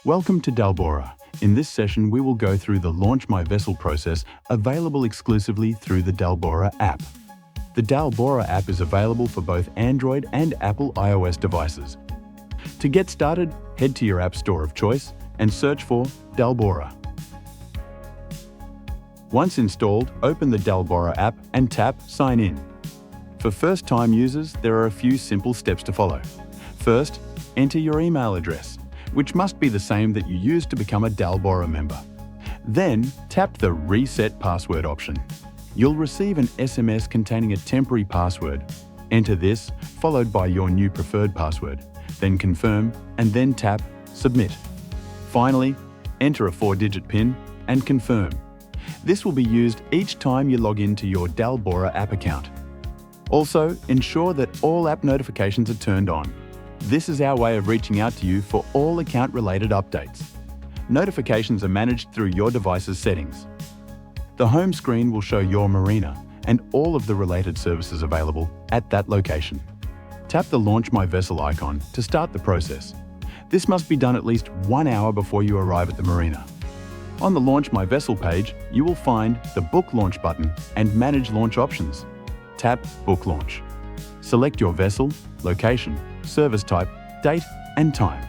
Welcome to Dalbora. In this session, we will go through the Launch My Vessel process available exclusively through the Dalbora app. The Dalbora app is available for both Android and Apple iOS devices. To get started, head to your app store of choice and search for Dalbora. Once installed, open the Dalbora app and tap Sign In. For first-time users, there are a few simple steps to follow. First, enter your email address, which must be the same that you used to become a Dalbora member. Then, tap the Reset Password option. You'll receive an SMS containing a temporary password. Enter this, followed by your new preferred password. Then confirm, and then tap Submit. Finally, enter a 4-digit PIN and confirm. This will be used each time you log into your Dalbora app account. Also, ensure that all app notifications are turned on. This is our way of reaching out to you for all account-related updates. Notifications are managed through your device's settings. The home screen will show your marina and all of the related services available at that location. Tap the Launch My Vessel icon to start the process. This must be done at least 1 hour before you arrive at the marina. On the Launch My Vessel page, you will find the Book Launch button and Manage Launch options. Tap Book Launch. Select your vessel, location, service type, date, and time.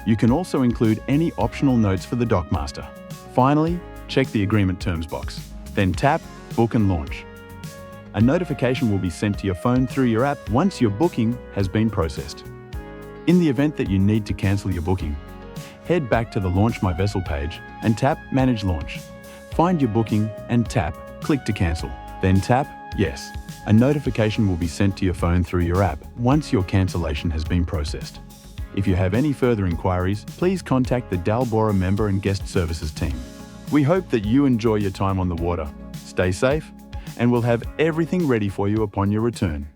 You can also include any optional notes for the dockmaster. Finally, check the Agreement Terms box. Then tap Book and Launch. A notification will be sent to your phone through your app once your booking has been processed. In the event that you need to cancel your booking, head back to the Launch My Vessel page and tap Manage Launch. Find your booking and tap Click to cancel. Then tap Yes. A notification will be sent to your phone through your app once your cancellation has been processed. If you have any further inquiries, please contact the Dalbora member and guest services team. We hope that you enjoy your time on the water. Stay safe, and we'll have everything ready for you upon your return.